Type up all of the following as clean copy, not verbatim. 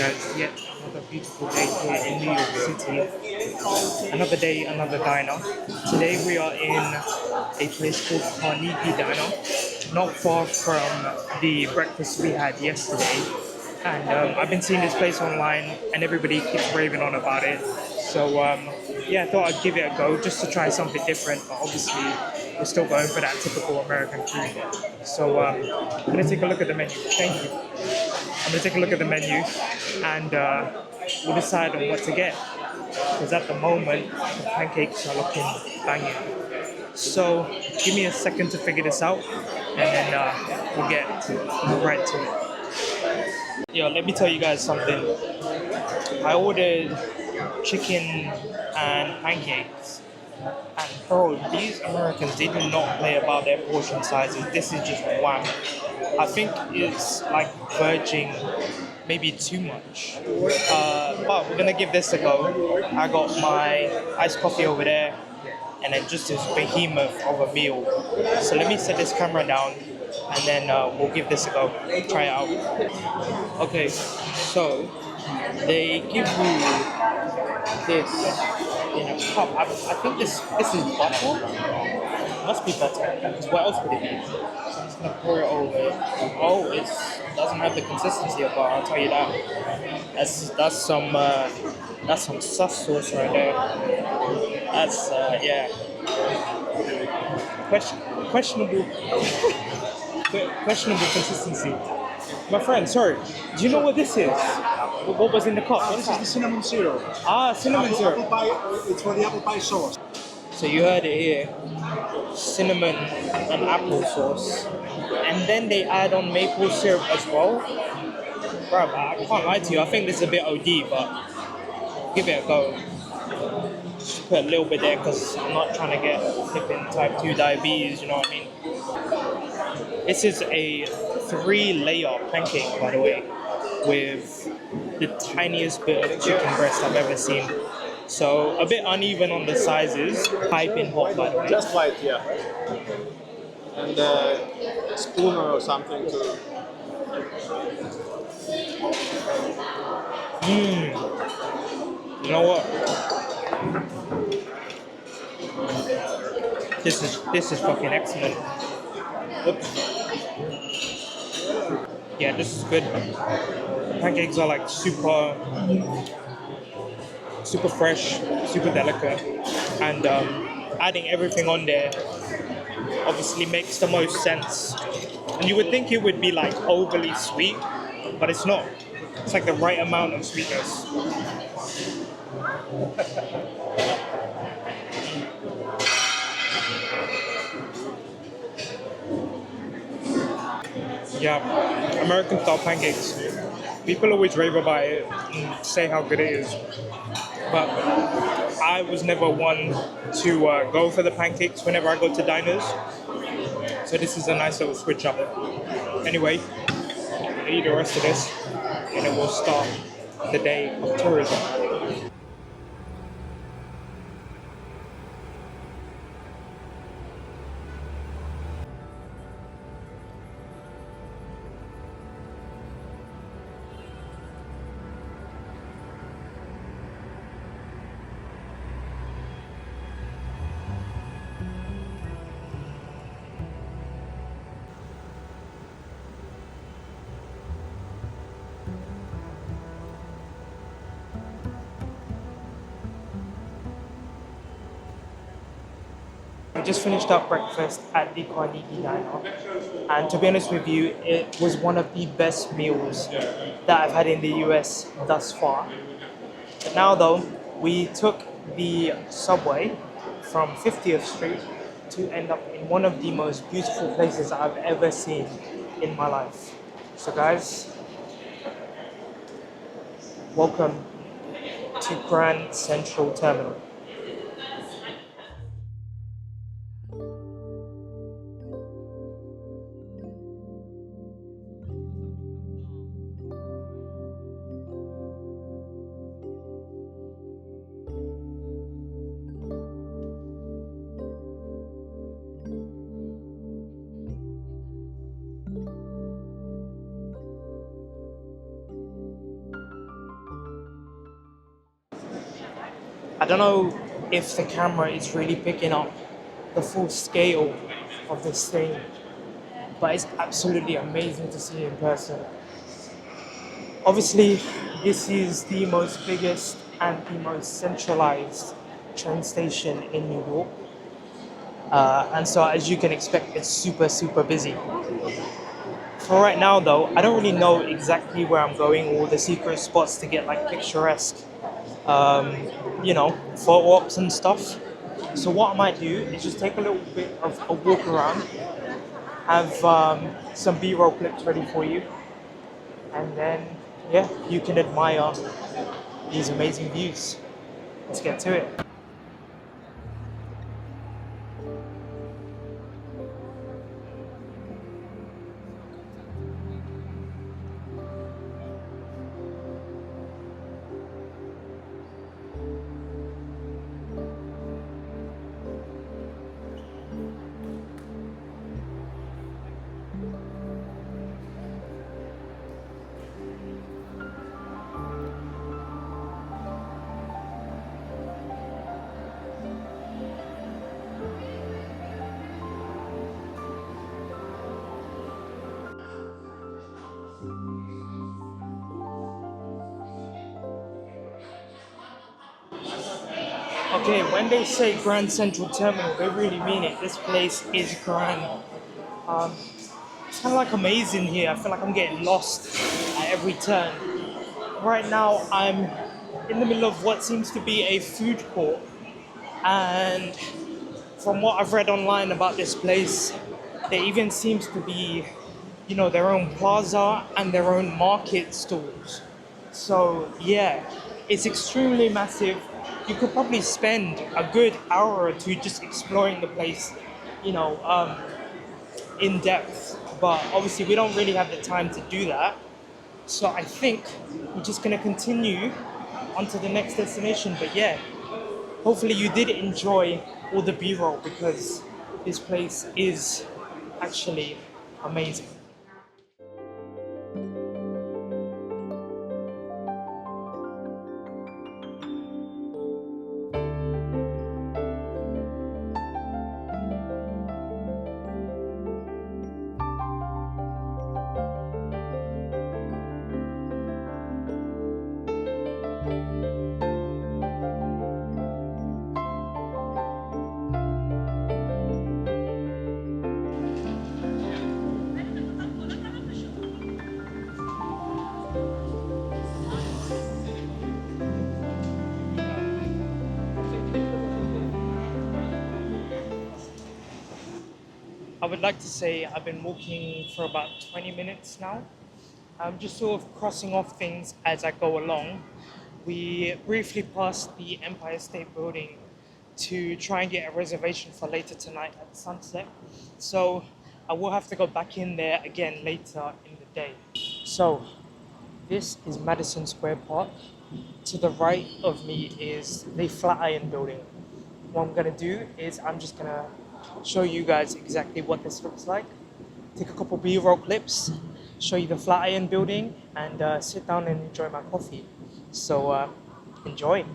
guys, yet another beautiful day here in New York City. Another day, another diner. Today we are in a place called Carnegie Diner, not far from the breakfast we had yesterday. And I've been seeing this place online, and everybody keeps raving on about it. So yeah, I thought I'd give it a go just to try something different. But obviously, we're still going for that typical American food. So I'm gonna take a look at the menu. Thank you. I'm gonna take a look at the menu, and we'll decide on what to get. Because at the moment, the pancakes are looking banging. So give me a second to figure this out, and then we'll get right to it. Yo, let me tell you guys something. I ordered chicken and pancakes. And bro, these Americans, they do not play about their portion sizes. This is just wham. I think it's like verging maybe too much. But we're gonna give this a go. I got my iced coffee over there, and then just this behemoth of a meal. So let me set this camera down, and then we'll give this a go. Try it out. Okay, so they give you this in a cup. I think this is butter. Must be butter. Because what else would it be? So I'm just gonna pour it over. Oh, it doesn't have the consistency of butter. I'll tell you that. That's some sus sauce right there. That's yeah. Questionable questionable consistency. My friend, sorry. Do you know what this is? What was in the cup? What is This is that? the cinnamon syrup. Ah, cinnamon syrup. Apple pie, it's for the apple pie sauce. So you heard it here. Cinnamon and apple sauce. And then they add on maple syrup as well. Bro, I can't lie to you. I think this is a bit OD, but give it a go. Just put a little bit there because I'm not trying to get flipping type 2 diabetes, you know what I mean? This is a 3-layer pancake, by the way, with the tiniest bit of chicken breast I've ever seen. So a bit uneven on the sizes, piping hot, by the way. Just like, yeah. And a spoon or something to... You know what? This is fucking excellent. Oops. Yeah, this is good. The pancakes are like super fresh, super delicate, and adding everything on there obviously makes the most sense. And you would think it would be like overly sweet, but it's not. It's like the right amount of sweetness. Yeah, American style pancakes. People always rave about it and say how good it is. But I was never one to go for the pancakes whenever I go to diners. So this is a nice little switch up. Anyway, I'll eat the rest of this and then we'll start the day of tourism. We just finished up breakfast at the Carnegie Diner, and to be honest with you, it was one of the best meals that I've had in the US thus far. But now, though, we took the subway from 50th Street to end up in one of the most beautiful places I've ever seen in my life. So, guys, welcome to Grand Central Terminal. I don't know if the camera is really picking up the full scale of this thing, but it's absolutely amazing to see in person. Obviously, this is the most biggest and the most centralized train station in New York. And so, as you can expect, it's super, super busy. For right now, though, I don't really know exactly where I'm going or the secret spots to get like picturesque, um, photo ops and stuff. So, what I might do is just take a little bit of a walk around, have some B roll clips ready for you, and then, yeah, you can admire these amazing views. Let's get to it. Okay, when they say Grand Central Terminal, they really mean it. This place is grand. It's kind of like amazing here. I feel like I'm getting lost at every turn. Right now, I'm in the middle of what seems to be a food court, and from what I've read online about this place, there even seems to be, their own plaza and their own market stalls. So yeah, it's extremely massive. You could probably spend a good hour or two just exploring the place, you know, um, in depth. But obviously, we don't really have the time to do that. So I think we're just gonna continue on to the next destination. But yeah, hopefully you did enjoy all the B-roll because this place is actually amazing. I would like to say I've been walking for about 20 minutes now. I'm just sort of crossing off things as I go along. We briefly passed the Empire State Building to try and get a reservation for later tonight at sunset. So I will have to go back in there again later in the day. So this is Madison Square Park. To the right of me is the Flatiron Building. What I'm gonna do is I'm just gonna show you guys exactly what this looks like. Take a couple B-roll clips, show you the Flatiron Building, and sit down and enjoy my coffee. So enjoy.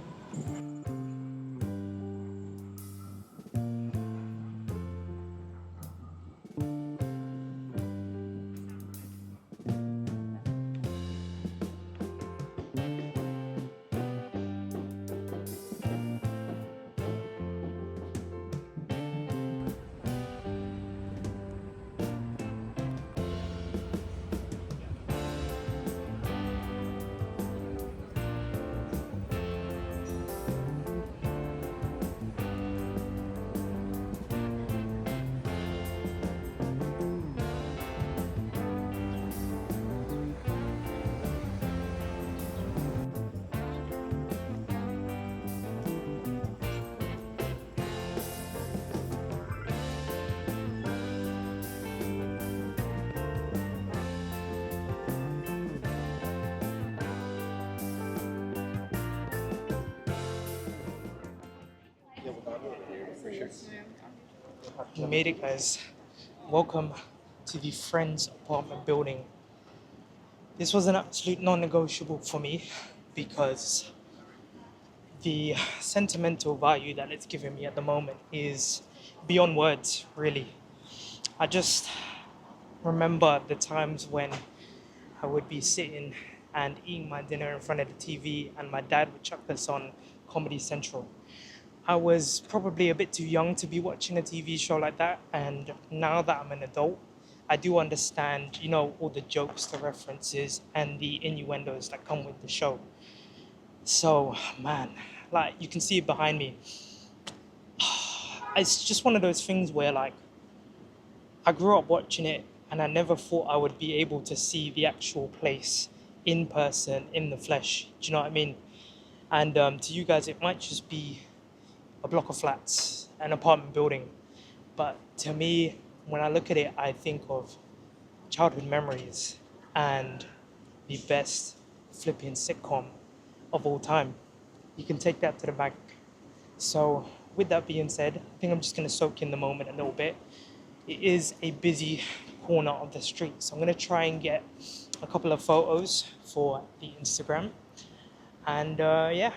You made it, guys. Welcome to the Friends apartment building. This was an absolute non-negotiable for me because the sentimental value that it's given me at the moment is beyond words, really. I just remember the times when I would be sitting and eating my dinner in front of the TV, and my dad would chuck this on Comedy Central. I was probably a bit too young to be watching a TV show like that, and now that I'm an adult, I do understand, all the jokes, the references, and the innuendos that come with the show. So, man, like you can see it behind me. It's just one of those things where, like, I grew up watching it, and I never thought I would be able to see the actual place in person, in the flesh. Do you know what I mean? And to you guys, it might just be a block of flats, an apartment building. But to me, when I look at it, I think of childhood memories and the best flipping sitcom of all time. You can take that to the bank. So, with that being said, I think I'm just going to soak in the moment a little bit. It is a busy corner of the street, so I'm going to try and get a couple of photos for the Instagram. And yeah.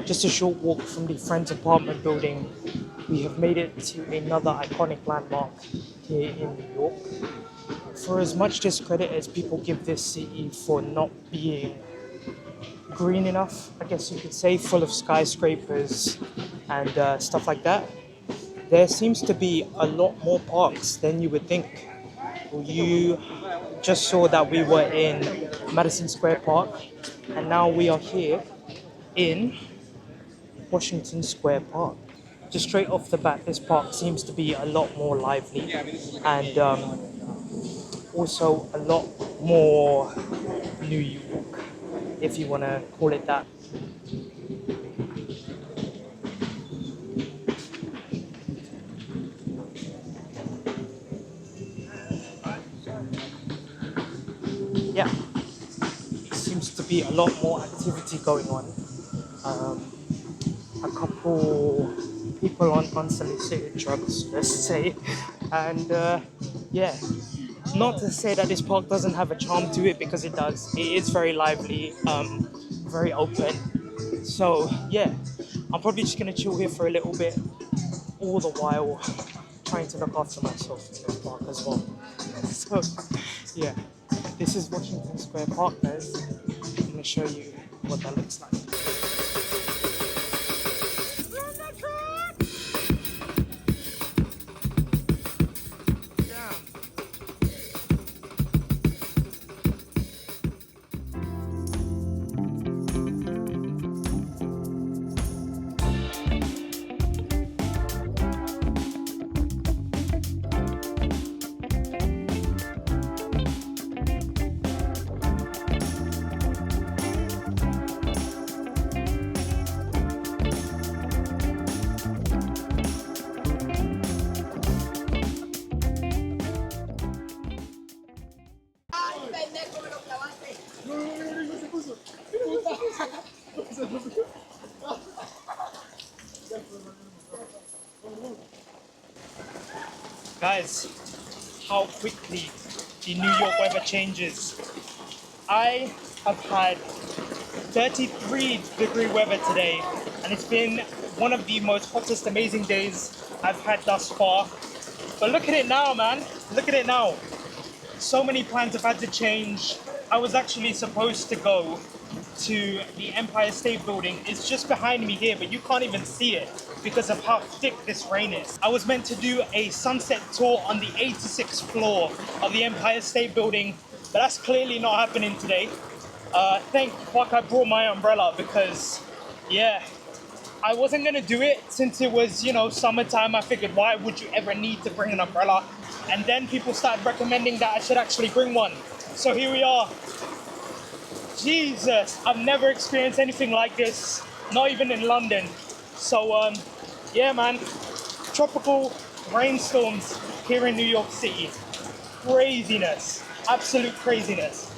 Just a short walk from the Friends apartment building, we have made it to another iconic landmark here in New York. For as much discredit as people give this city for not being green enough, I guess you could say, full of skyscrapers and stuff like that, there seems to be a lot more parks than you would think. You just saw that we were in Madison Square Park, and now we are here in Washington Square Park. Just straight off the bat, this park seems to be a lot more lively and also a lot more New York, if you want to call it that. Yeah, seems to be a lot more activity going on. A couple people on unsolicited drugs, let's say, and yeah, not to say that this park doesn't have a charm to it, because it does. It is very lively, very open. So yeah, I'm probably just gonna chill here for a little bit, all the while trying to look after myself in this park as well. So yeah, this is Washington Square Park, guys. I'm gonna show you what that looks like. Guys, how quickly the New York weather changes. I have had 33-degree weather today, and it's been one of the most hottest, amazing days I've had thus far. But look at it now, man. Look at it now. So many plans have had to change. I was actually supposed to go to the Empire State Building. It's just behind me here, but you can't even see it because of how thick this rain is. I was meant to do a sunset tour on the 86th floor of the Empire State Building, but that's clearly not happening today. Thank fuck I brought my umbrella, because, yeah, I wasn't gonna do it since it was, summertime. I figured, why would you ever need to bring an umbrella? And then people started recommending that I should actually bring one. So here we are. Jesus, I've never experienced anything like this, not even in London. So, yeah, man, tropical rainstorms here in New York City. Craziness, absolute craziness.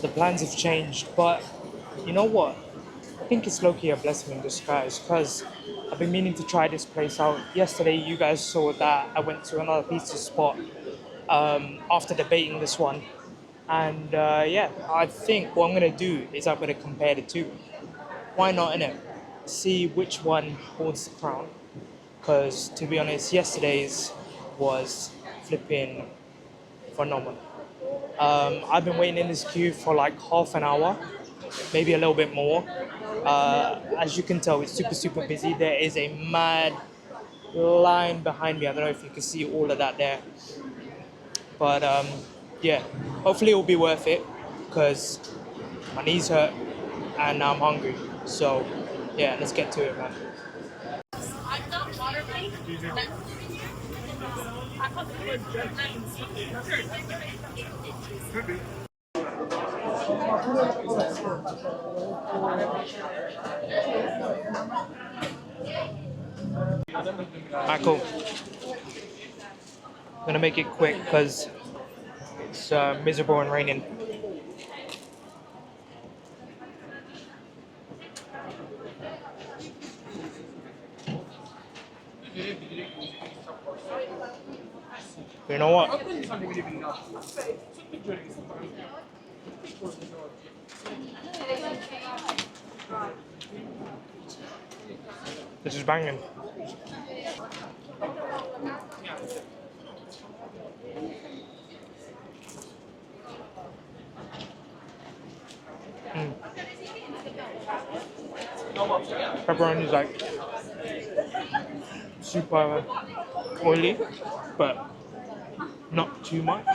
The plans have changed, but you know what? I think it's low-key a blessing in disguise because I've been meaning to try this place out. Yesterday, you guys saw that I went to another pizza spot after debating this one. And yeah, I think what I'm gonna do is I'm gonna compare the two. Why not, innit? See which one holds the crown. Because to be honest, yesterday's was flipping phenomenal. I've been waiting in this queue for like half an hour, maybe a little bit more. As you can tell, it's super busy. There is a mad line behind me. I don't know if you can see all of that there. But yeah, hopefully it will be worth it because my knees hurt and I'm hungry. So yeah, let's get to it, man. Alright, cool. I'm gonna make it quick because it's miserable and raining. You know what? This is banging. Pepperoni is like super oily, but not too much.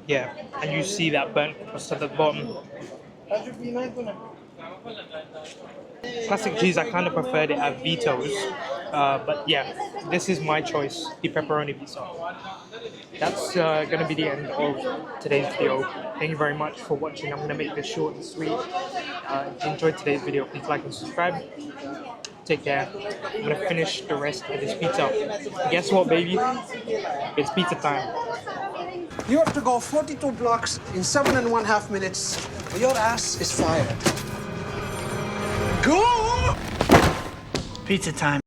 Yeah, and you see that burnt crust at the bottom. Classic cheese, I kind of preferred it at Vito's, but yeah, this is my choice, the pepperoni pizza. That's going to be the end of today's video. Thank you very much for watching. I'm going to make this short and sweet. If you enjoyed today's video, please like and subscribe. Take care. I'm going to finish the rest of this pizza. Guess what, baby? It's pizza time. You have to go 42 blocks in 7.5 minutes, or your ass is fired. Go! Pizza time.